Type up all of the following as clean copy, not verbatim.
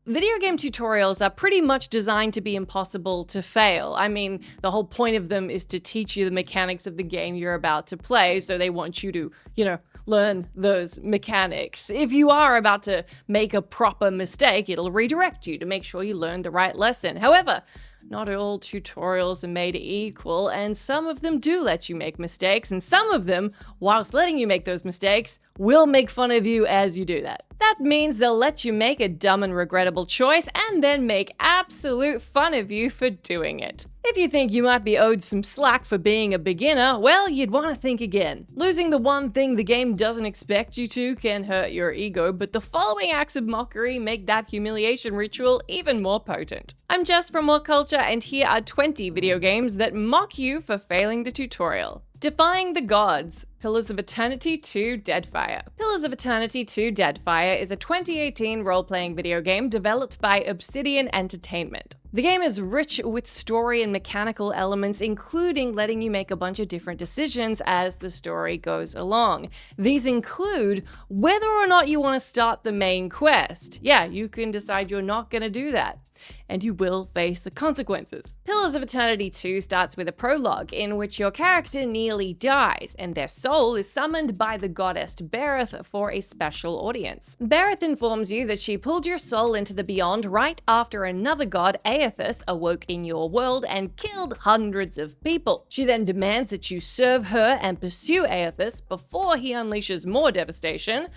Video game tutorials are pretty much designed to be impossible to fail. I mean, the whole point of them is to teach you the mechanics of the game you're about to play, so they want you to, learn those mechanics. If you are about to make a proper mistake, it'll redirect you to make sure you learn the right lesson. However, not all tutorials are made equal, and some of them do let you make mistakes, and some of them, whilst letting you make those mistakes, will make fun of you as you do that. That means they'll let you make a dumb and regrettable choice, and then make absolute fun of you for doing it. If you think you might be owed some slack for being a beginner, well, you'd want to think again. Losing the one thing the game doesn't expect you to can hurt your ego, but the following acts of mockery make that humiliation ritual even more potent. I'm Jess from What Culture, and here are 20 video games that mock you for failing the tutorial. Defying the Gods, Pillars of Eternity 2 Deadfire. Pillars of Eternity 2 Deadfire is a 2018 role-playing video game developed by Obsidian Entertainment. The game is rich with story and mechanical elements, including letting you make a bunch of different decisions as the story goes along. These include whether or not you want to start the main quest. Yeah, you can decide you're not going to do that, and you will face the consequences. Pillars of Eternity 2 starts with a prologue in which your character nearly dies, and their soul is summoned by the goddess Berith for a special audience. Berith informs you that she pulled your soul into the beyond right after another god, Aethys, awoke in your world and killed hundreds of people. She then demands that you serve her and pursue Aethys before he unleashes more devastation,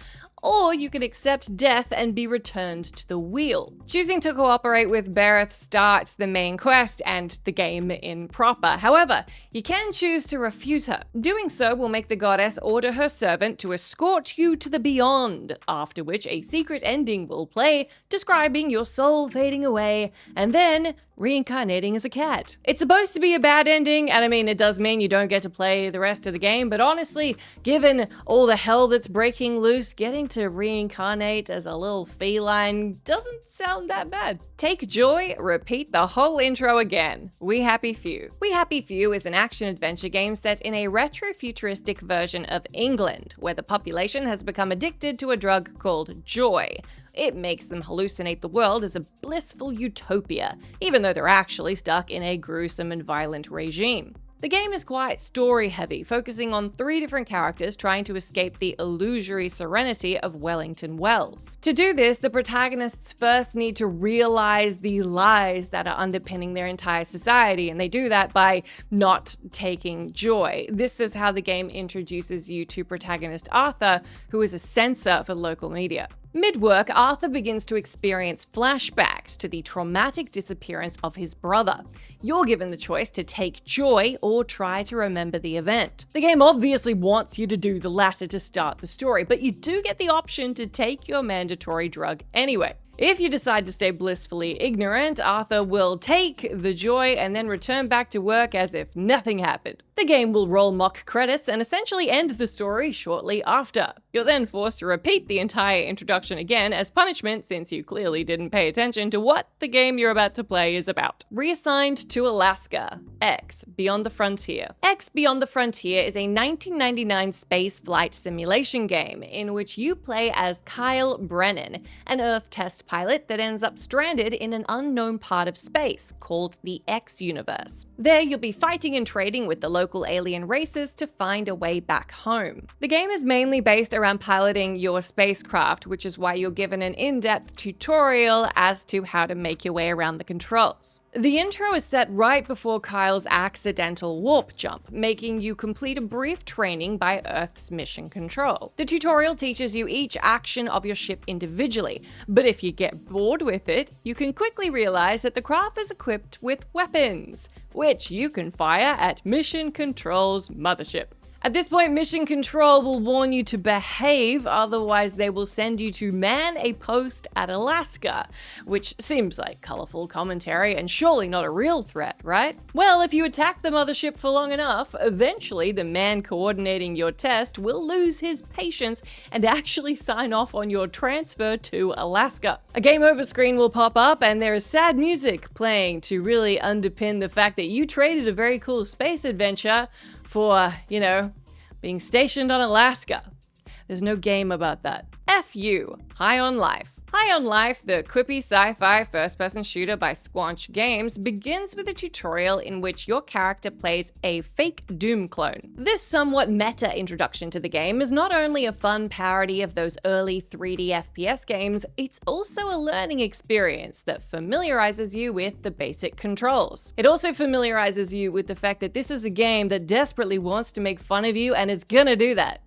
or you can accept death and be returned to the wheel. Choosing to cooperate with Berith starts the main quest and the game in proper. However, you can choose to refuse her. Doing so will make the goddess order her servant to escort you to the beyond, after which a secret ending will play, describing your soul fading away, and then reincarnating as a cat. It's supposed to be a bad ending, and I mean, it does mean you don't get to play the rest of the game, but honestly, given all the hell that's breaking loose, getting to reincarnate as a little feline doesn't sound that bad. Take joy, repeat the whole intro again. We Happy Few. We Happy Few is an action-adventure game set in a retro-futuristic version of England, where the population has become addicted to a drug called joy. It makes them hallucinate the world as a blissful utopia, even though they're actually stuck in a gruesome and violent regime. The game is quite story-heavy, focusing on 3 different characters trying to escape the illusory serenity of Wellington Wells. To do this, the protagonists first need to realize the lies that are underpinning their entire society, and they do that by not taking joy. This is how the game introduces you to protagonist Arthur, who is a censor for local media. Mid-work, Arthur begins to experience flashbacks to the traumatic disappearance of his brother. You're given the choice to take joy or try to remember the event. The game obviously wants you to do the latter to start the story, but you do get the option to take your mandatory drug anyway. If you decide to stay blissfully ignorant, Arthur will take the joy and then return back to work as if nothing happened. The game will roll mock credits and essentially end the story shortly after. You're then forced to repeat the entire introduction again as punishment since you clearly didn't pay attention to what the game you're about to play is about. Reassigned to Alaska. X Beyond the Frontier. X Beyond the Frontier is a 1999 space flight simulation game in which you play as Kyle Brennan, an Earth test pilot that ends up stranded in an unknown part of space called the X universe. There you'll be fighting and trading with the local alien races to find a way back home. The game is mainly based around piloting your spacecraft, which is why you're given an in-depth tutorial as to how to make your way around the controls. The intro is set right before Kyle's accidental warp jump, making you complete a brief training by Earth's mission control. The tutorial teaches you each action of your ship individually, but if you get bored with it, you can quickly realize that the craft is equipped with weapons, which you can fire at Mission Control's mothership. At this point, Mission Control will warn you to behave, otherwise they will send you to man a post at Alaska, which seems like colorful commentary and surely not a real threat, right? Well, if you attack the mothership for long enough, eventually the man coordinating your test will lose his patience and actually sign off on your transfer to Alaska. A game over screen will pop up and there is sad music playing to really underpin the fact that you traded a very cool space adventure for, being stationed on Alaska. There's no game about that. F you, High on Life. High on Life, the quippy sci-fi first-person shooter by Squanch Games, begins with a tutorial in which your character plays a fake Doom clone. This somewhat meta introduction to the game is not only a fun parody of those early 3D FPS games, it's also a learning experience that familiarizes you with the basic controls. It also familiarizes you with the fact that this is a game that desperately wants to make fun of you, and it's gonna do that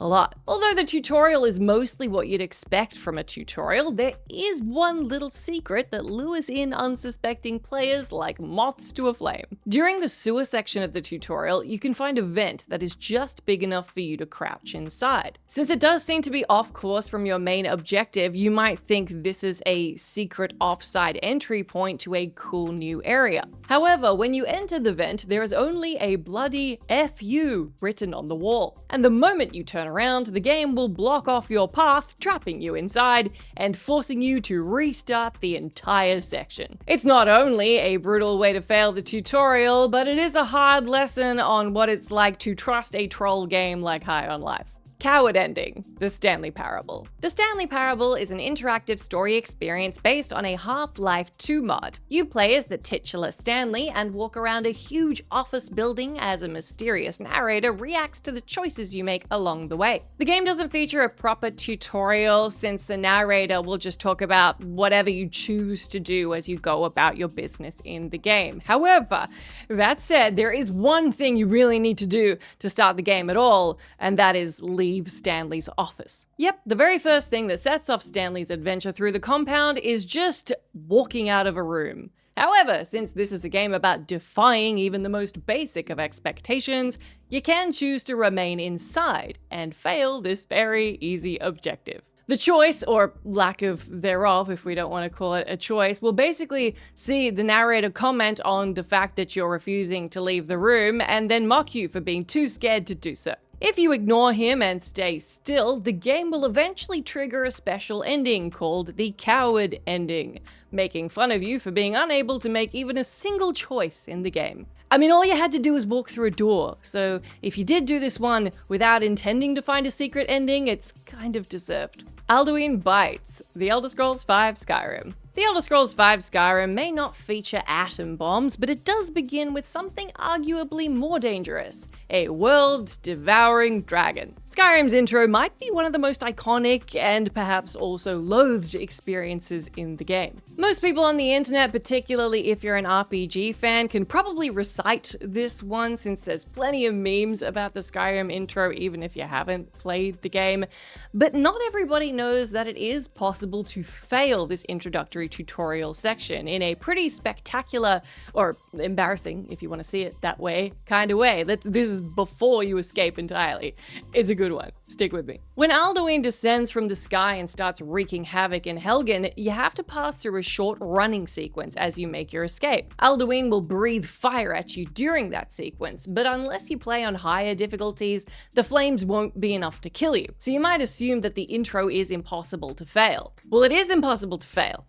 a lot. Although the tutorial is mostly what you'd expect from a tutorial, there is one little secret that lures in unsuspecting players like moths to a flame. During the sewer section of the tutorial, you can find a vent that is just big enough for you to crouch inside. Since it does seem to be off course from your main objective, you might think this is a secret offside entry point to a cool new area. However, when you enter the vent, there is only a bloody FU written on the wall. And the moment you turn around, the game will block off your path, trapping you inside and forcing you to restart the entire section. It's not only a brutal way to fail the tutorial, but it is a hard lesson on what it's like to trust a troll game like High on Life. Coward ending, the Stanley Parable. The Stanley Parable is an interactive story experience based on a Half-Life 2 mod. You play as the titular Stanley and walk around a huge office building as a mysterious narrator reacts to the choices you make along the way. The game doesn't feature a proper tutorial since the narrator will just talk about whatever you choose to do as you go about your business in the game. However, that said, there is one thing you really need to do to start the game at all, and that is leave Stanley's office. Yep, the very first thing that sets off Stanley's adventure through the compound is just walking out of a room. However, since this is a game about defying even the most basic of expectations, you can choose to remain inside and fail this very easy objective. The choice, or lack of thereof if we don't want to call it a choice, will basically see the narrator comment on the fact that you're refusing to leave the room and then mock you for being too scared to do so. If you ignore him and stay still, the game will eventually trigger a special ending called the Coward ending, making fun of you for being unable to make even a single choice in the game. I mean, all you had to do was walk through a door, so if you did do this one without intending to find a secret ending, it's kind of deserved. Alduin Bites, The Elder Scrolls V Skyrim. The Elder Scrolls V Skyrim may not feature atom bombs, but it does begin with something arguably more dangerous, a world-devouring dragon. Skyrim's intro might be one of the most iconic and perhaps also loathed experiences in the game. Most people on the internet, particularly if you're an RPG fan, can probably recite this one since there's plenty of memes about the Skyrim intro even if you haven't played the game, but not everybody knows that it is possible to fail this introductory tutorial section in a pretty spectacular, or embarrassing if you want to see it that way, kind of way. This is before you escape entirely. It's a good one. Stick with me. When Alduin descends from the sky and starts wreaking havoc in Helgen, you have to pass through a short running sequence as you make your escape. Alduin will breathe fire at you during that sequence, but unless you play on higher difficulties, the flames won't be enough to kill you. So you might assume that the intro is impossible to fail. Well, it is impossible to fail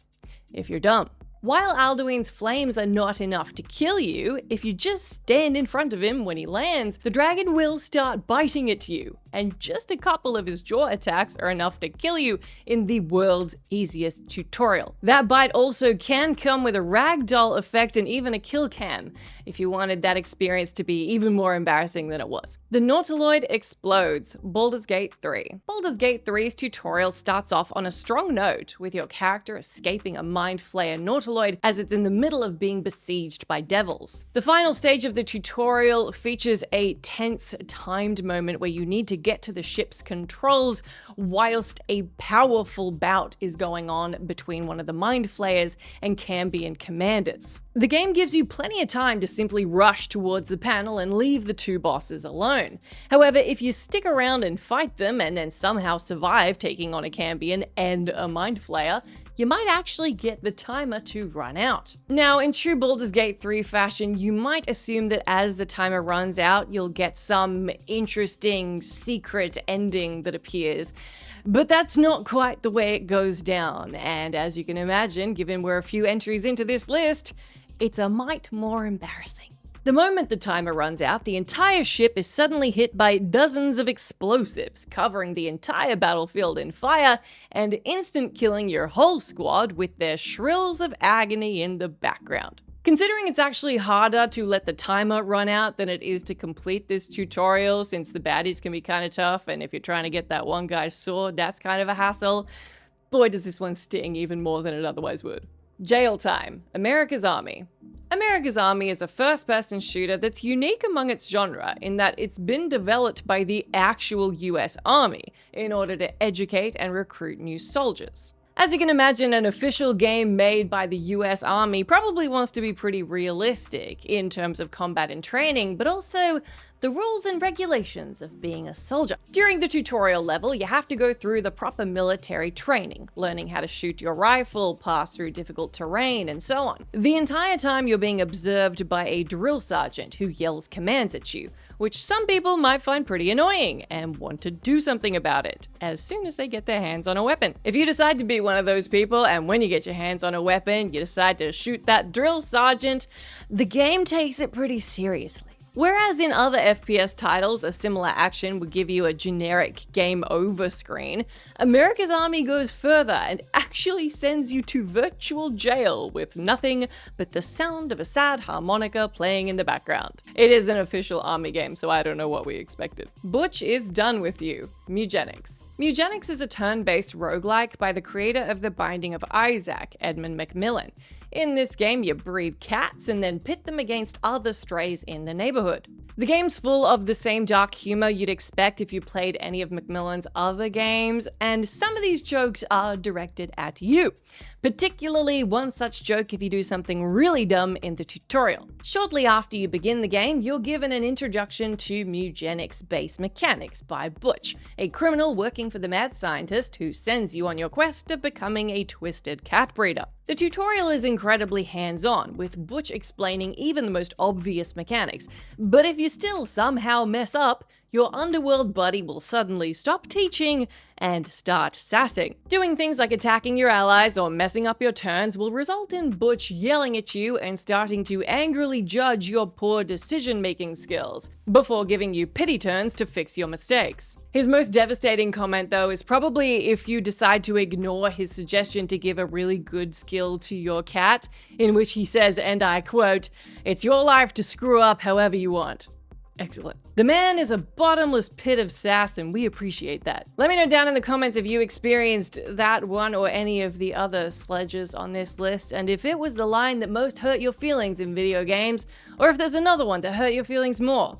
if you're dumb. While Alduin's flames are not enough to kill you, if you just stand in front of him when he lands, the dragon will start biting at you, and just a couple of his jaw attacks are enough to kill you in the world's easiest tutorial. That bite also can come with a ragdoll effect and even a kill cam, if you wanted that experience to be even more embarrassing than it was. The Nautiloid explodes, Baldur's Gate 3. Baldur's Gate 3's tutorial starts off on a strong note, with your character escaping a mind flayer Nautiloid as it's in the middle of being besieged by devils. The final stage of the tutorial features a tense, timed moment where you need to get to the ship's controls whilst a powerful bout is going on between one of the mind flayers and Cambion commanders. The game gives you plenty of time to simply rush towards the panel and leave the two bosses alone. However, if you stick around and fight them and then somehow survive taking on a Cambion and a mind flayer, you might actually get the timer to run out. Now, in true Baldur's Gate 3 fashion, you might assume that as the timer runs out, you'll get some interesting secret ending that appears. But that's not quite the way it goes down, and as you can imagine, given we're a few entries into this list, it's a mite more embarrassing. The The moment the timer runs out, the entire ship is suddenly hit by dozens of explosives, covering the entire battlefield in fire and instant killing your whole squad with their shrills of agony in the background. Considering it's actually harder to let the timer run out than it is to complete this tutorial, since the baddies can be kind of tough, and if you're trying to get that one guy's sword, that's kind of a hassle, boy does this one sting even more than it otherwise would. Jail Time, America's Army. America's Army is a first-person shooter that's unique among its genre in that it's been developed by the actual US Army in order to educate and recruit new soldiers. As you can imagine, an official game made by the US Army probably wants to be pretty realistic in terms of combat and training, but also the rules and regulations of being a soldier. During the tutorial level, you have to go through the proper military training, learning how to shoot your rifle, pass through difficult terrain, and so on. The entire time you're being observed by a drill sergeant who yells commands at you, which some people might find pretty annoying and want to do something about it as soon as they get their hands on a weapon. If you decide to be one of those people, and when you get your hands on a weapon, you decide to shoot that drill sergeant, the game takes it pretty seriously. Whereas in other FPS titles, a similar action would give you a generic game over screen, America's Army goes further and actually sends you to virtual jail with nothing but the sound of a sad harmonica playing in the background. It is an official Army game, so I don't know what we expected. Butch is done with you. Mewgenics. Mewgenics is a turn-based roguelike by the creator of The Binding of Isaac, Edmund Macmillan. In this game, you breed cats and then pit them against other strays in the neighborhood. The game's full of the same dark humor you'd expect if you played any of Macmillan's other games, and some of these jokes are directed at you. Particularly one such joke if you do something really dumb in the tutorial. Shortly after you begin the game, you're given an introduction to Mewgenics base mechanics by Butch, a criminal working for the mad scientist who sends you on your quest of becoming a twisted cat breeder. The tutorial is incredibly hands-on, with Butch explaining even the most obvious mechanics, but if you still somehow mess up, your underworld buddy will suddenly stop teaching and start sassing. Doing things like attacking your allies or messing up your turns will result in Butch yelling at you and starting to angrily judge your poor decision-making skills, before giving you pity turns to fix your mistakes. His most devastating comment, though, is probably if you decide to ignore his suggestion to give a really good skill to your cat, in which he says, and I quote, "It's your life to screw up however you want." Excellent. The man is a bottomless pit of sass, and we appreciate that. Let me know down in the comments if you experienced that one or any of the other sledges on this list, and if it was the line that most hurt your feelings in video games, or if there's another one that hurt your feelings more.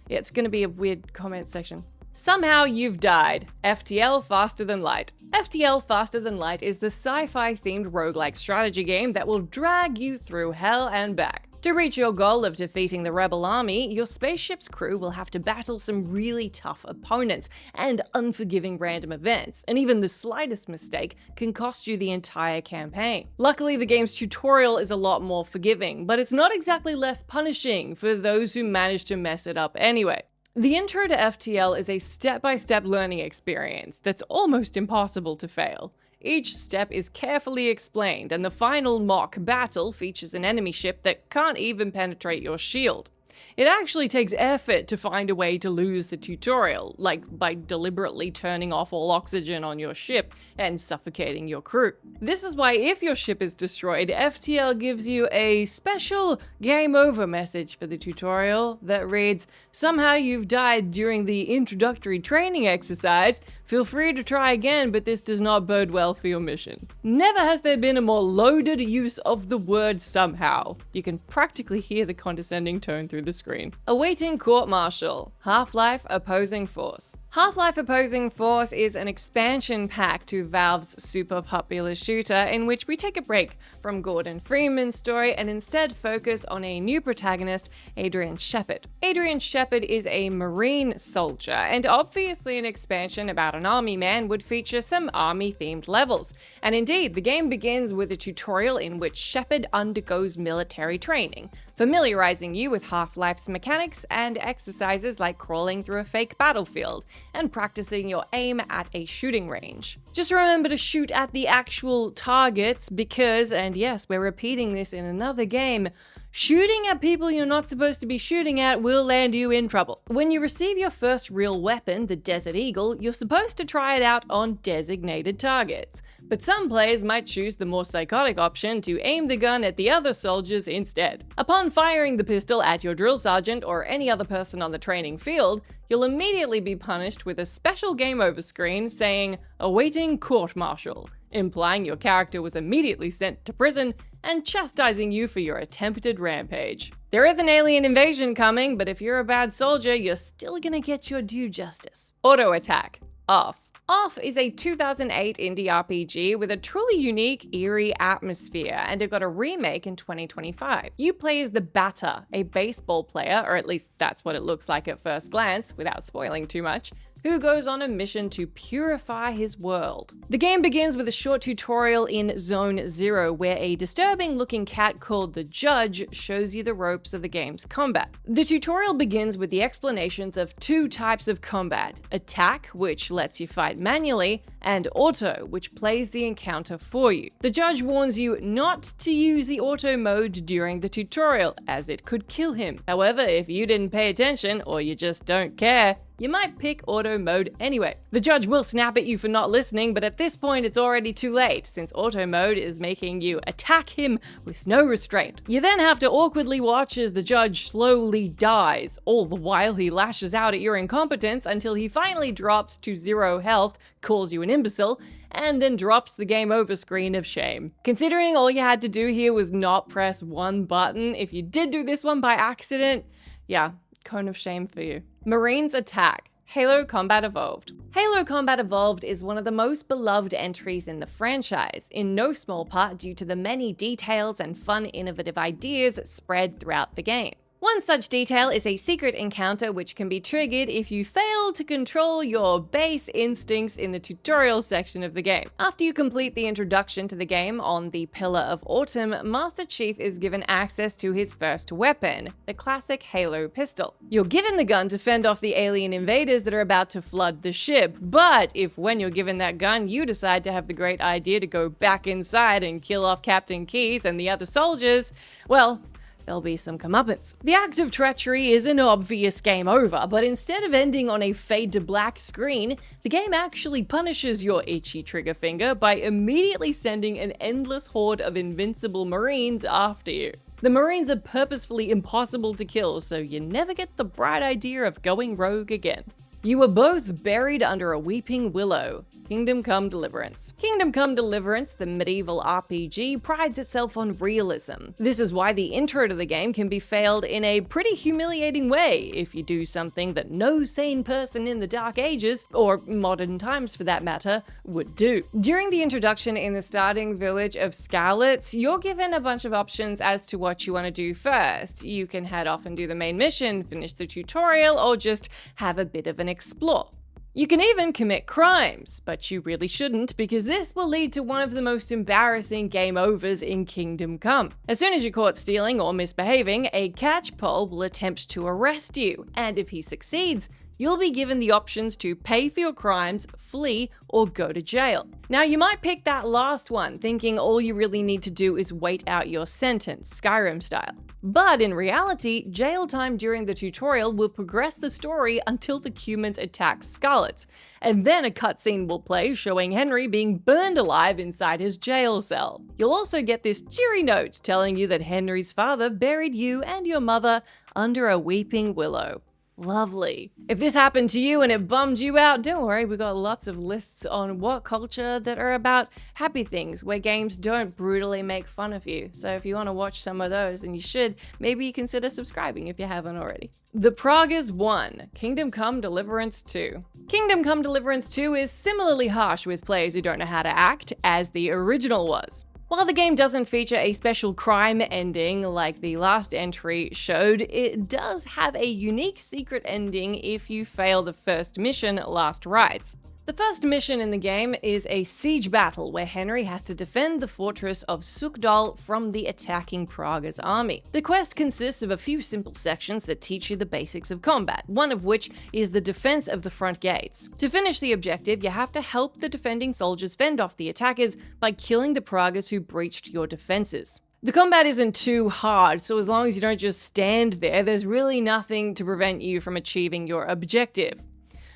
Yeah, it's gonna be a weird comment section. Somehow You've Died. FTL Faster Than Light. FTL Faster Than Light is the sci-fi themed roguelike strategy game that will drag you through hell and back. To reach your goal of defeating the rebel army, your spaceship's crew will have to battle some really tough opponents and unforgiving random events, and even the slightest mistake can cost you the entire campaign. Luckily, the game's tutorial is a lot more forgiving, but it's not exactly less punishing for those who manage to mess it up anyway. The intro to FTL is a step-by-step learning experience that's almost impossible to fail. Each step is carefully explained, and the final mock battle features an enemy ship that can't even penetrate your shield. It actually takes effort to find a way to lose the tutorial, like by deliberately turning off all oxygen on your ship and suffocating your crew. This is why if your ship is destroyed, FTL gives you a special game over message for the tutorial that reads, "Somehow you've died during the introductory training exercise. Feel free to try again, but this does not bode well for your mission." Never has there been a more loaded use of the word somehow. You can practically hear the condescending tone through the screen. Awaiting court-martial. Half-Life Opposing Force. Half-Life Opposing Force is an expansion pack to Valve's super popular shooter in which we take a break from Gordon Freeman's story and instead focus on a new protagonist, Adrian Shepard. Adrian Shepard is a Marine soldier, and obviously an expansion about an army man would feature some army-themed levels. And indeed, the game begins with a tutorial in which Shepard undergoes military training, familiarizing you with Half-Life's mechanics and exercises like crawling through a fake battlefield and practicing your aim at a shooting range. Just remember to shoot at the actual targets because, and yes, we're repeating this in another game, shooting at people you're not supposed to be shooting at will land you in trouble. When you receive your first real weapon, the Desert Eagle, you're supposed to try it out on designated targets. But some players might choose the more psychotic option to aim the gun at the other soldiers instead. Upon firing the pistol at your drill sergeant or any other person on the training field, you'll immediately be punished with a special game over screen saying, "Awaiting court-martial," implying your character was immediately sent to prison and chastising you for your attempted rampage. There is an alien invasion coming, but if you're a bad soldier, you're still gonna get your due justice. Auto attack. Off. Off is a 2008 indie RPG with a truly unique, eerie atmosphere, and it got a remake in 2025. You play as the Batter, a baseball player, or at least that's what it looks like at first glance, without spoiling too much, who goes on a mission to purify his world. The game begins with a short tutorial in Zone 0, where a disturbing-looking cat called the Judge shows you the ropes of the game's combat. The tutorial begins with the explanations of two types of combat: attack, which lets you fight manually, and auto, which plays the encounter for you. The Judge warns you not to use the auto mode during the tutorial, as it could kill him. However, if you didn't pay attention, or you just don't care, you might pick auto mode anyway. The Judge will snap at you for not listening, but at this point it's already too late, since auto mode is making you attack him with no restraint. You then have to awkwardly watch as the Judge slowly dies, all the while he lashes out at your incompetence until he finally drops to 0 health, calls you an imbecile, and then drops the game over screen of shame. Considering all you had to do here was not press one button, if you did do this one by accident, yeah, cone of shame for you. Marines attack. Halo Combat Evolved. Halo Combat Evolved is one of the most beloved entries in the franchise, in no small part due to the many details and fun, innovative ideas spread throughout the game. One such detail is a secret encounter which can be triggered if you fail to control your base instincts in the tutorial section of the game. After you complete the introduction to the game on the Pillar of Autumn, Master Chief is given access to his first weapon, the classic Halo pistol. You're given the gun to fend off the alien invaders that are about to flood the ship, but if when you're given that gun you decide to have the great idea to go back inside and kill off Captain Keyes and the other soldiers, well, there'll be some comeuppance. The act of treachery is an obvious game over, but instead of ending on a fade to black screen, the game actually punishes your itchy trigger finger by immediately sending an endless horde of invincible Marines after you. The Marines are purposefully impossible to kill, so you never get the bright idea of going rogue again. You were both buried under a weeping willow. Kingdom Come Deliverance. Kingdom Come Deliverance, the medieval RPG, prides itself on realism. This is why the intro to the game can be failed in a pretty humiliating way if you do something that no sane person in the Dark Ages, or modern times for that matter, would do. During the introduction in the starting village of Scarlets, you're given a bunch of options as to what you want to do first. You can head off and do the main mission, finish the tutorial, or just have a bit of an explore. You can even commit crimes, but you really shouldn't, because this will lead to one of the most embarrassing game overs in Kingdom Come. As soon as you're caught stealing or misbehaving, a catchpole will attempt to arrest you, and if he succeeds, you'll be given the options to pay for your crimes, flee, or go to jail. Now, you might pick that last one, thinking all you really need to do is wait out your sentence, Skyrim style. But in reality, jail time during the tutorial will progress the story until the humans attack Scarlets, and then a cutscene will play showing Henry being burned alive inside his jail cell. You'll also get this cheery note telling you that Henry's father buried you and your mother under a weeping willow. Lovely. If this happened to you and it bummed you out, don't worry, we got lots of lists on what culture that are about happy things, where games don't brutally make fun of you. So if you want to watch some of those, and you should, maybe consider subscribing if you haven't already. The Pragas 1, Kingdom Come Deliverance 2. Kingdom Come Deliverance 2 is similarly harsh with players who don't know how to act as the original was. While the game doesn't feature a special crime ending like the last entry showed, it does have a unique secret ending if you fail the first mission, Last Rites. The first mission in the game is a siege battle where Henry has to defend the fortress of Sukdal from the attacking Pragas army. The quest consists of a few simple sections that teach you the basics of combat, one of which is the defense of the front gates. To finish the objective, you have to help the defending soldiers fend off the attackers by killing the Pragas who breached your defenses. The combat isn't too hard, so as long as you don't just stand there, there's really nothing to prevent you from achieving your objective.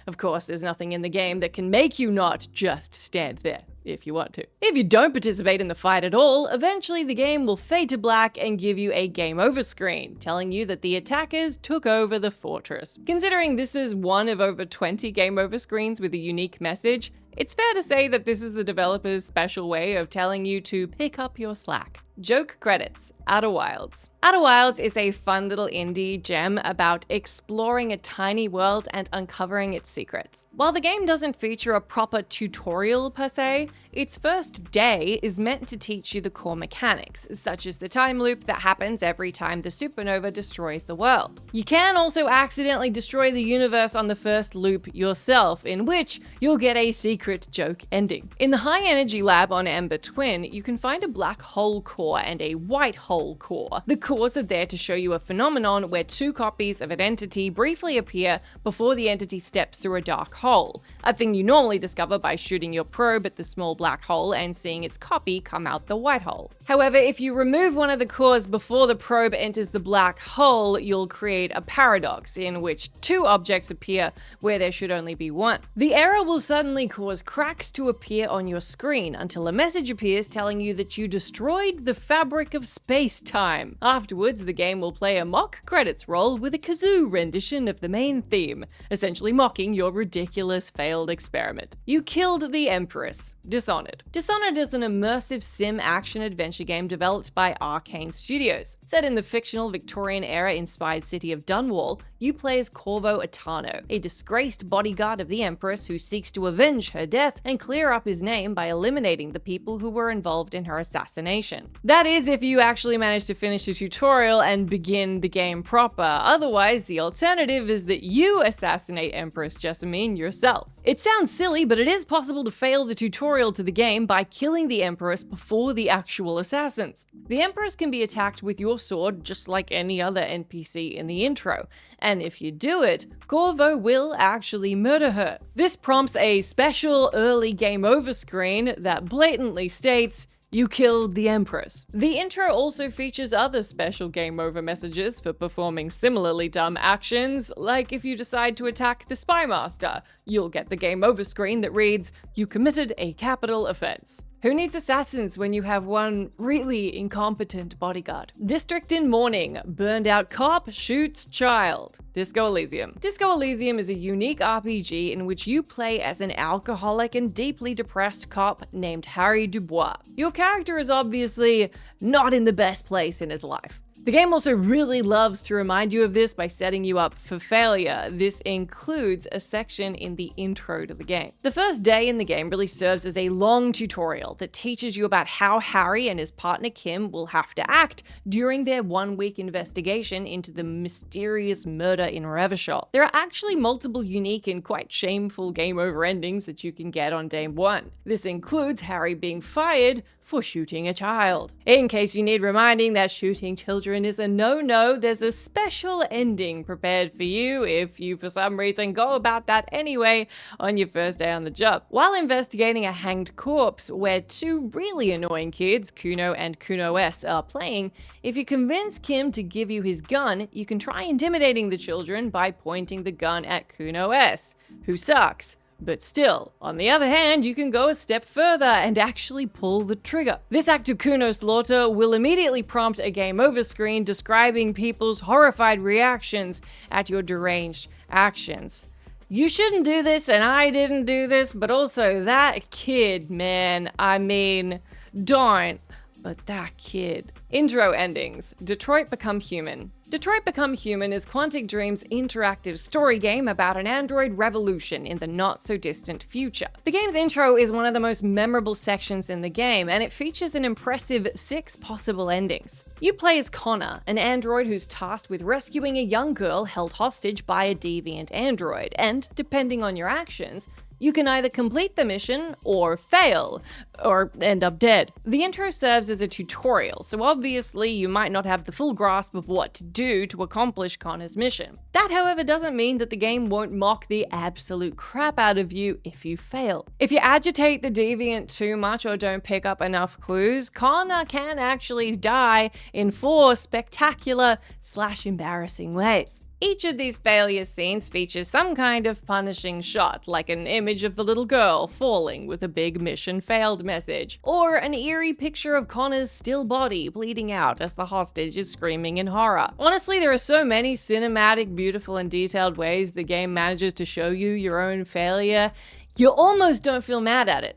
Of course, there's nothing in the game that can make you not just stand there, if you want to. If you don't participate in the fight at all, eventually the game will fade to black and give you a game over screen, telling you that the attackers took over the fortress. Considering this is one of over 20 game over screens with a unique message, it's fair to say that this is the developer's special way of telling you to pick up your slack. Joke credits, Outer Wilds. Outer Wilds is a fun little indie gem about exploring a tiny world and uncovering its secrets. While the game doesn't feature a proper tutorial per se, its first day is meant to teach you the core mechanics, such as the time loop that happens every time the supernova destroys the world. You can also accidentally destroy the universe on the first loop yourself, in which you'll get a secret joke ending. In the high energy lab on Ember Twin, you can find a black hole core and a white hole core. The cores are there to show you a phenomenon where two copies of an entity briefly appear before the entity steps through a dark hole, a thing you normally discover by shooting your probe at the small black hole and seeing its copy come out the white hole. However, if you remove one of the cores before the probe enters the black hole, you'll create a paradox in which two objects appear where there should only be one. The error will suddenly cause cracks to appear on your screen until a message appears telling you that you destroyed the fabric of space-time. Afterwards, the game will play a mock credits roll with a kazoo rendition of the main theme, essentially mocking your ridiculous failed experiment. You killed the Empress. Dishonored. Dishonored is an immersive sim action-adventure game developed by Arcane Studios. Set in the fictional Victorian-era-inspired city of Dunwall, you play as Corvo Atano, a disgraced bodyguard of the Empress who seeks to avenge her death and clear up his name by eliminating the people who were involved in her assassination. That is, if you actually manage to finish the tutorial and begin the game proper. Otherwise, the alternative is that you assassinate Empress Jessamine yourself. It sounds silly, but it is possible to fail the tutorial to the game by killing the Empress before the actual assassins. The Empress can be attacked with your sword just like any other NPC in the intro, and if you do it, Corvo will actually murder her. This prompts a special early game over screen that blatantly states, "You killed the Empress." The intro also features other special game over messages for performing similarly dumb actions, like if you decide to attack the Spy Master, you'll get the game over screen that reads, "You committed a capital offense." Who needs assassins when you have one really incompetent bodyguard? District in Mourning. Burned out cop shoots child. Disco Elysium. Disco Elysium is a unique RPG in which you play as an alcoholic and deeply depressed cop named Harry Dubois. Your character is obviously not in the best place in his life. The game also really loves to remind you of this by setting you up for failure. This includes a section in the intro to the game. The first day in the game really serves as a long tutorial that teaches you about how Harry and his partner Kim will have to act during their one-week investigation into the mysterious murder in Revachol. There are actually multiple unique and quite shameful game over endings that you can get on day one. This includes Harry being fired for shooting a child. In case you need reminding that shooting children is a no-no, there's a special ending prepared for you if you for some reason go about that anyway on your first day on the job. While investigating a hanged corpse where two really annoying kids, Kuno and Kuno S, are playing, if you convince Kim to give you his gun, you can try intimidating the children by pointing the gun at Kuno S, who sucks. But still, on the other hand, you can go a step further and actually pull the trigger. This act of Kuno slaughter will immediately prompt a game over screen describing people's horrified reactions at your deranged actions. You shouldn't do this, and I didn't do this, but also that kid, man, I mean, don't. But that kid. Intro endings. Detroit Become Human. Detroit Become Human is Quantic Dream's interactive story game about an android revolution in the not-so-distant future. The game's intro is one of the most memorable sections in the game, and it features an impressive 6 possible endings. You play as Connor, an android who's tasked with rescuing a young girl held hostage by a deviant android, and, depending on your actions, You can either complete the mission or fail, or end up dead. The intro serves as a tutorial, so obviously you might not have the full grasp of what to do to accomplish Connor's mission. That, however, doesn't mean that the game won't mock the absolute crap out of you if you fail. If you agitate the deviant too much or don't pick up enough clues, Connor can actually die in 4 spectacular/embarrassing ways. Each of these failure scenes features some kind of punishing shot, like an image of the little girl falling with a big mission failed message, or an eerie picture of Connor's still body bleeding out as the hostage is screaming in horror. Honestly, there are so many cinematic, beautiful, and detailed ways the game manages to show you your own failure, you almost don't feel mad at it.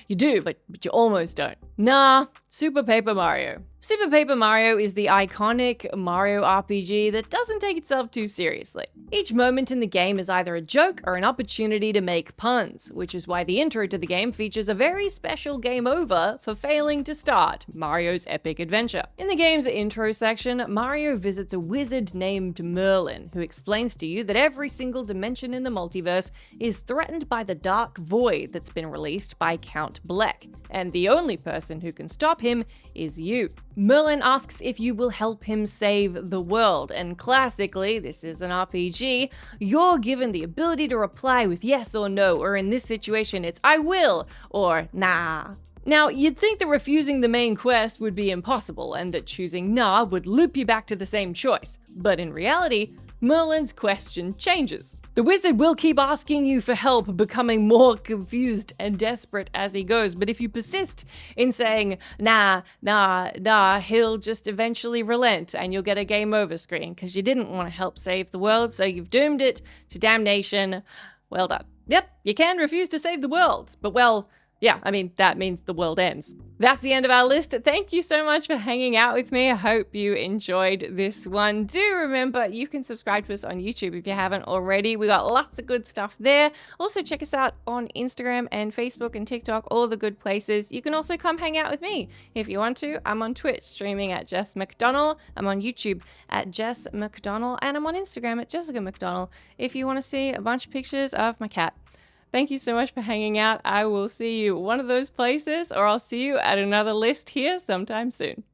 You do, but you almost don't. Nah, Super Paper Mario. Super Paper Mario is the iconic Mario RPG that doesn't take itself too seriously. Each moment in the game is either a joke or an opportunity to make puns, which is why the intro to the game features a very special game over for failing to start Mario's epic adventure. In the game's intro section, Mario visits a wizard named Merlin, who explains to you that every single dimension in the multiverse is threatened by the dark void that's been released by Count Bleck, and the only person who can stop him is you. Merlin asks if you will help him save the world, and classically, this is an RPG, you're given the ability to reply with yes or no, or in this situation it's I will, or nah. Now, you'd think that refusing the main quest would be impossible, and that choosing nah would loop you back to the same choice, but in reality, Merlin's question changes. The wizard will keep asking you for help, becoming more confused and desperate as he goes, but if you persist in saying, nah, he'll just eventually relent and you'll get a game over screen because you didn't want to help save the world, so you've doomed it to damnation. Well done. Yep, you can refuse to save the world, but well, yeah, I mean, that means the world ends. That's the end of our list. Thank you so much for hanging out with me. I hope you enjoyed this one. Do remember, you can subscribe to us on YouTube if you haven't already. We got lots of good stuff there. Also, check us out on Instagram and Facebook and TikTok, all the good places. You can also come hang out with me if you want to. I'm on Twitch, streaming at Jess McDonell. I'm on YouTube at Jess McDonell, and I'm on Instagram at Jessica McDonell if you want to see a bunch of pictures of my cat. Thank you so much for hanging out. I will see you one of those places, or I'll see you at another list here sometime soon.